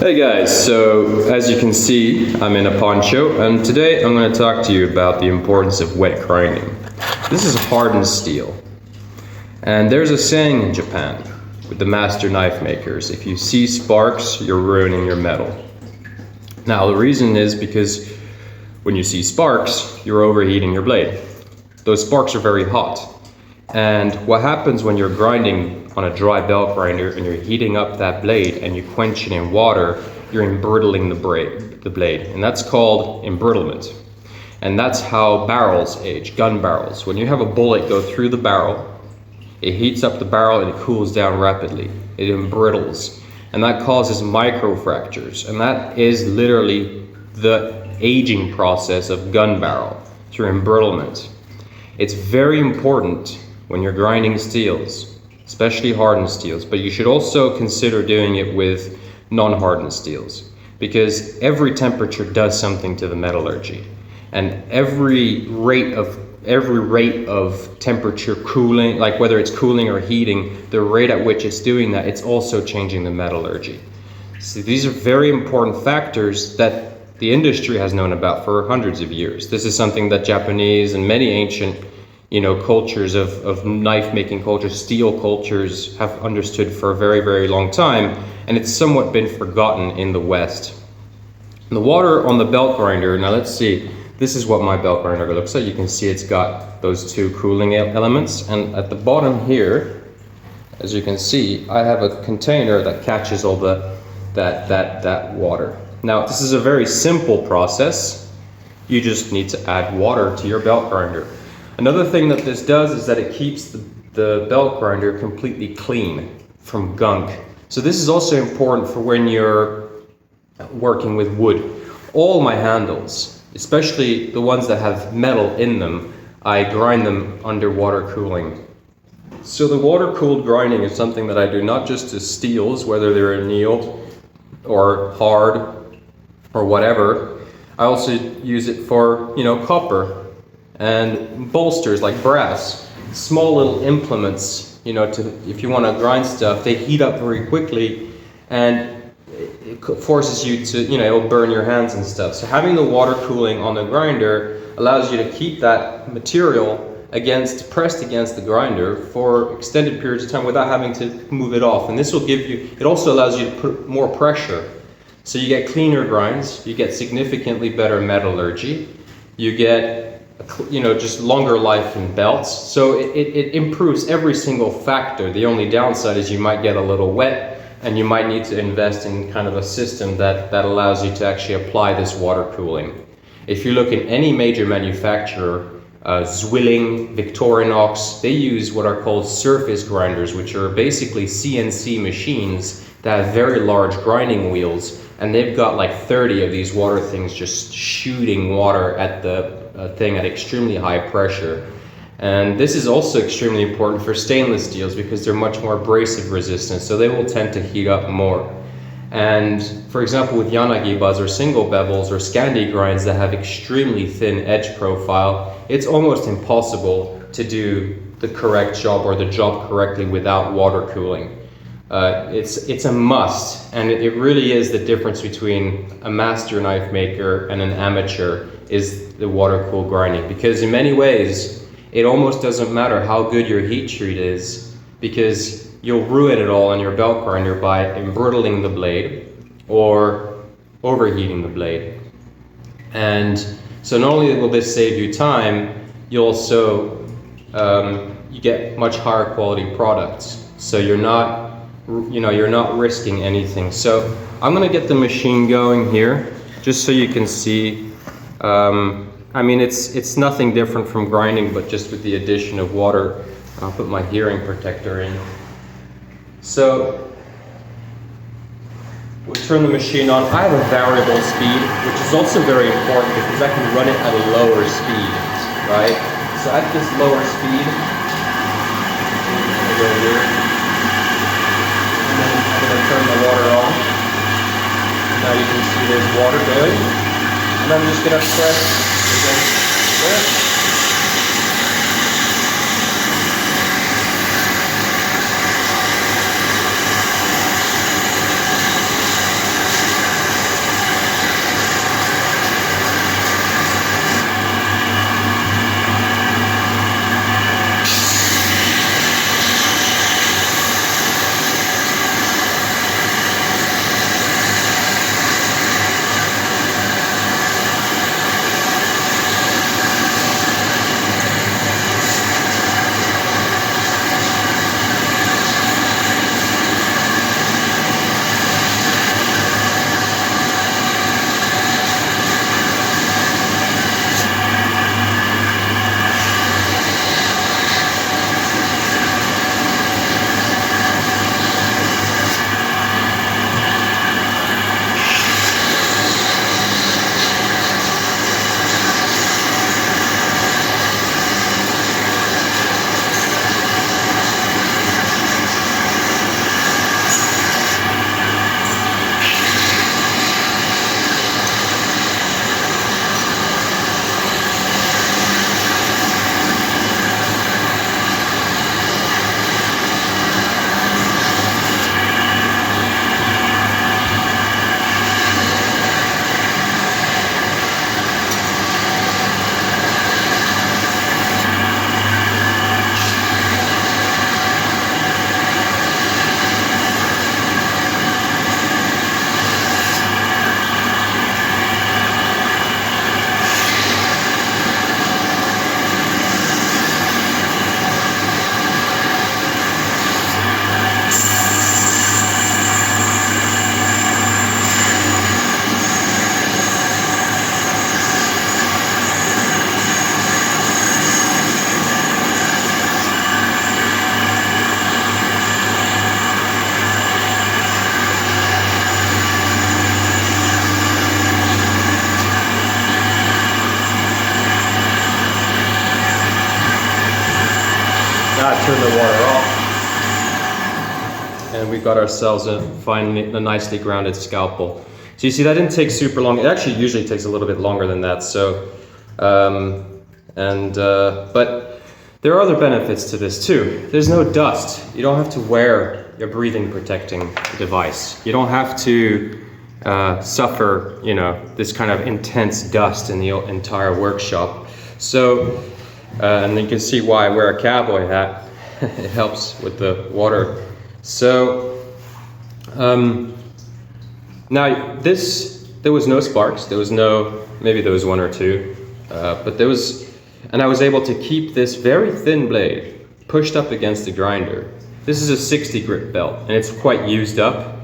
Hey guys, so as you can see, I'm in a poncho, and today I'm going to talk to you about the importance of wet grinding. This is hardened steel, and there's a saying in Japan with the master knife makers: if you see sparks, you're ruining your metal. Now the reason is because when you see sparks, you're overheating your blade. Those sparks are very hot, and what happens when you're grinding on a dry belt grinder and you're heating up that blade and you quench it in water, you're embrittling the blade, and that's called embrittlement. And that's how barrels age, gun barrels. When you have a bullet go through the barrel, it heats up the barrel and it cools down rapidly. It embrittles, and that causes micro fractures, and that is literally the aging process of gun barrel through embrittlement. It's very important when you're grinding steels, especially hardened steels, but you should also consider doing it with non-hardened steels, because every temperature does something to the metallurgy, and every rate of temperature cooling, like whether it's cooling or heating, the rate at which it's doing that, it's also changing the metallurgy. So these are very important factors that the industry has known about for hundreds of years. This is something that Japanese and many ancient cultures of knife making cultures, steel cultures, have understood for a very, very long time, and it's somewhat been forgotten in the West. The water on the belt grinder, now let's see, this is what my belt grinder looks like. You can see it's got those two cooling elements, and at the bottom here, as you can see, I have a container that catches all that water. Now this is a very simple process. You just need to add water to your belt grinder. Another thing that this does is that it keeps the belt grinder completely clean from gunk. So this is also important for when you're working with wood. All my handles, especially the ones that have metal in them, I grind them under water cooling. So the water cooled grinding is something that I do not just to steels, whether they're annealed or hard or whatever. I also use it for, copper and bolsters like brass, small little implements, if you want to grind stuff, they heat up very quickly, and it forces you to, it'll burn your hands and stuff. So having the water cooling on the grinder allows you to keep that material pressed against the grinder for extended periods of time without having to move it off. And this will it also allows you to put more pressure. So you get cleaner grinds, you get significantly better metallurgy, you get just longer life in belts. So it improves every single factor. The only downside is you might get a little wet, and you might need to invest in kind of a system that allows you to actually apply this water cooling. If you look at any major manufacturer, Zwilling, Victorinox, they use what are called surface grinders, which are basically CNC machines that have very large grinding wheels, and they've got like 30 of these water things just shooting water at the thing at extremely high pressure. And this is also extremely important for stainless steels because they're much more abrasive resistant, so they will tend to heat up more. And for example, with Yanagi buzz or single bevels or Scandi grinds that have extremely thin edge profile, it's almost impossible to do the correct job or the job correctly without water cooling. It's a must, and it really is the difference between a master knife maker and an amateur is the water cooled grinding, because in many ways it almost doesn't matter how good your heat treat is, because you'll ruin it all on your belt grinder by embrittling the blade or overheating the blade. And so not only will this save you time, you also you get much higher quality products. So you're not risking anything. So I'm going to get the machine going here just so you can see. It's nothing different from grinding, but just with the addition of water. I'll put my hearing protector in. So we'll turn the machine on. I have a variable speed, which is also very important because I can run it at a lower speed, right? So at this lower speed, I'll go here, and then I'm going to turn the water on. Now you can see there's water going, and I'm just going to press against this. turn the water off. And we've got ourselves a nicely grounded scalpel. So you see, that didn't take super long. It actually usually takes a little bit longer than that. So, but there are other benefits to this too. There's no dust. You don't have to wear your breathing protecting device. You don't have to suffer, you know, this kind of intense dust in the entire workshop. So, and you can see why I wear a cowboy hat. It helps with the water. So, now there was no sparks. There was no, maybe there was one or two, but there was, and I was able to keep this very thin blade pushed up against the grinder. This is a 60 grit belt, and it's quite used up.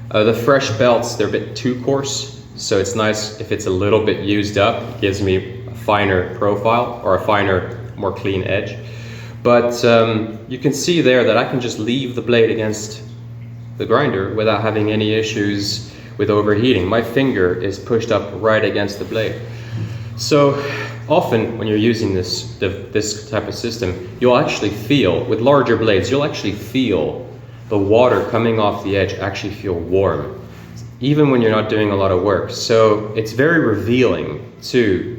The fresh belts, they're a bit too coarse, so it's nice if it's a little bit used up. It gives me a finer profile, or a finer, more clean edge. But you can see there that I can just leave the blade against the grinder without having any issues with overheating. My finger is pushed up right against the blade. So often when you're using this type of system, you'll actually feel, with larger blades, you'll actually feel the water coming off the edge actually feel warm, even when you're not doing a lot of work. So it's very revealing too.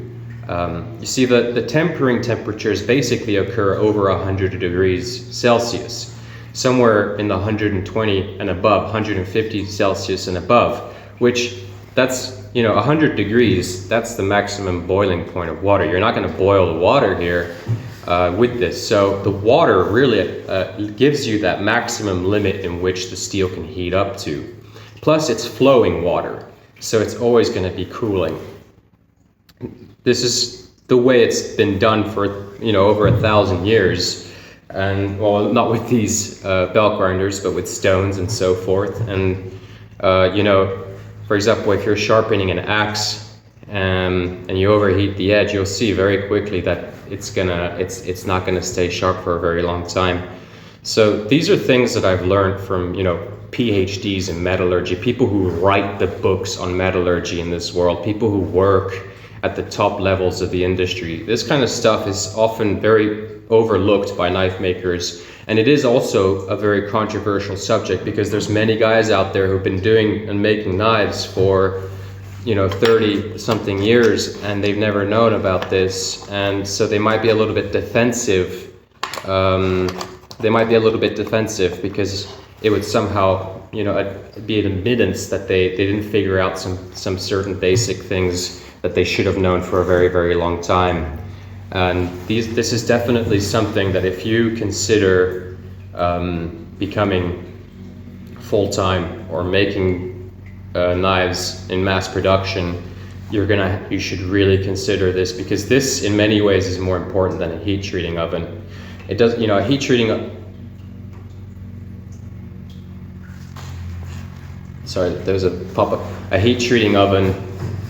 You see, the tempering temperatures basically occur over 100 degrees Celsius, somewhere in the 120 and above, 150 Celsius and above, which that's, you know, 100 degrees, that's the maximum boiling point of water. You're not going to boil the water here with this. So the water really gives you that maximum limit in which the steel can heat up to. Plus it's flowing water, so it's always going to be cooling. This is the way it's been done for, you know, over 1,000 years. And well, not with these belt grinders, but with stones and so forth. And you know, for example, if you're sharpening an axe and you overheat the edge, you'll see very quickly that it's not gonna stay sharp for a very long time. So these are things that I've learned from, you know, PhDs in metallurgy, people who write the books on metallurgy in this world, people who work at the top levels of the industry. This kind of stuff is often very overlooked by knife makers, and it is also a very controversial subject because there's many guys out there who've been doing and making knives for, you know, 30 something years, and they've never known about this, and so they might be a little bit defensive. Because it would somehow, you know, be an admittance that they didn't figure out some certain basic things that they should have known for a very, very long time. And this is definitely something that if you consider becoming full-time or making knives in mass production, you should really consider this, because this in many ways is more important than a heat treating oven. It does, you know, a heat treating, sorry, there's a pop-up. A heat treating oven,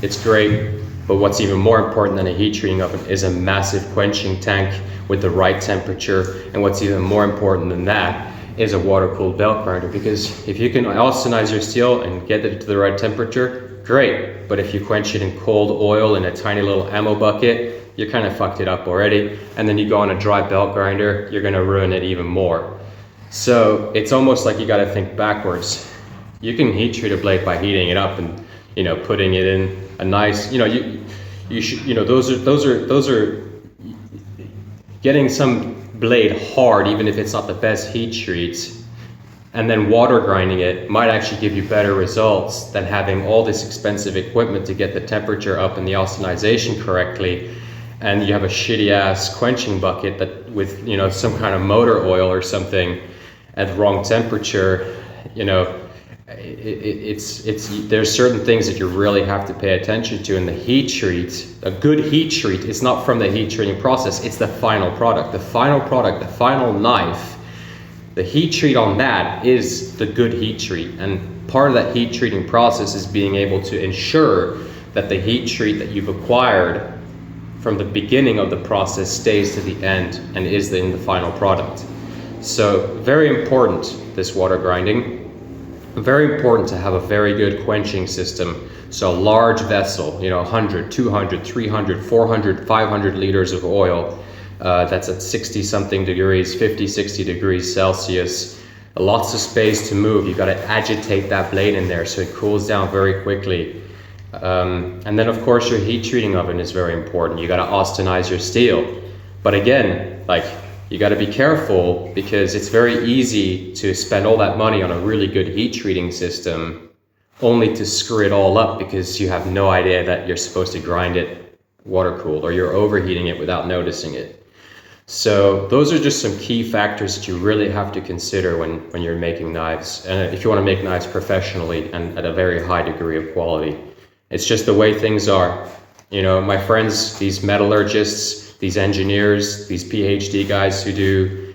it's great, but what's even more important than a heat treating oven is a massive quenching tank with the right temperature. And what's even more important than that is a water-cooled belt grinder, because if you can austenize your steel and get it to the right temperature, great. But if you quench it in cold oil in a tiny little ammo bucket, you kind of fucked it up already. And then you go on a dry belt grinder, you're gonna ruin it even more. So it's almost like you gotta think backwards. You can heat treat a blade by heating it up and, you know, putting it in a nice, you know, you should, you know, those are getting some blade hard, even if it's not the best heat treat, and then water grinding it might actually give you better results than having all this expensive equipment to get the temperature up and the austenization correctly, and you have a shitty ass quenching bucket that with, you know, some kind of motor oil or something at the wrong temperature. You know, there's certain things that you really have to pay attention to. And the heat treat, a good heat treat, is not from the heat treating process, it's the final product. The final product, the final knife, the heat treat on that is the good heat treat. And part of that heat treating process is being able to ensure that the heat treat that you've acquired from the beginning of the process stays to the end and is in the final product. So very important, this water grinding. Very important to have a very good quenching system. So a large vessel, you know, 100, 200, 300, 400, 500 liters of oil. that's at 60 something degrees, 50, 60 degrees Celsius. Lots of space to move. You got to agitate that blade in there so it cools down very quickly. And then of course your heat treating oven is very important. You got to austenize your steel. But again, like, you got to be careful, because it's very easy to spend all that money on a really good heat treating system only to screw it all up because you have no idea that you're supposed to grind it water cooled, or you're overheating it without noticing it. So those are just some key factors that you really have to consider when you're making knives, if you want to make knives professionally and at a very high degree of quality. It's just the way things are. You know, my friends, these metallurgists, these engineers, these PhD guys who do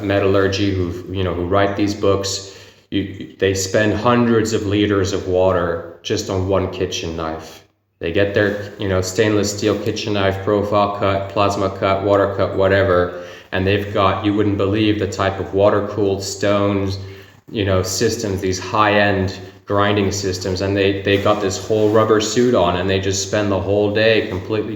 metallurgy, who write these books, they spend hundreds of liters of water just on one kitchen knife. They get their, stainless steel kitchen knife, profile cut, plasma cut, water cut, whatever, and they've got, you wouldn't believe the type of water-cooled stones, systems, these high-end grinding systems, and they got this whole rubber suit on, and they just spend the whole day completely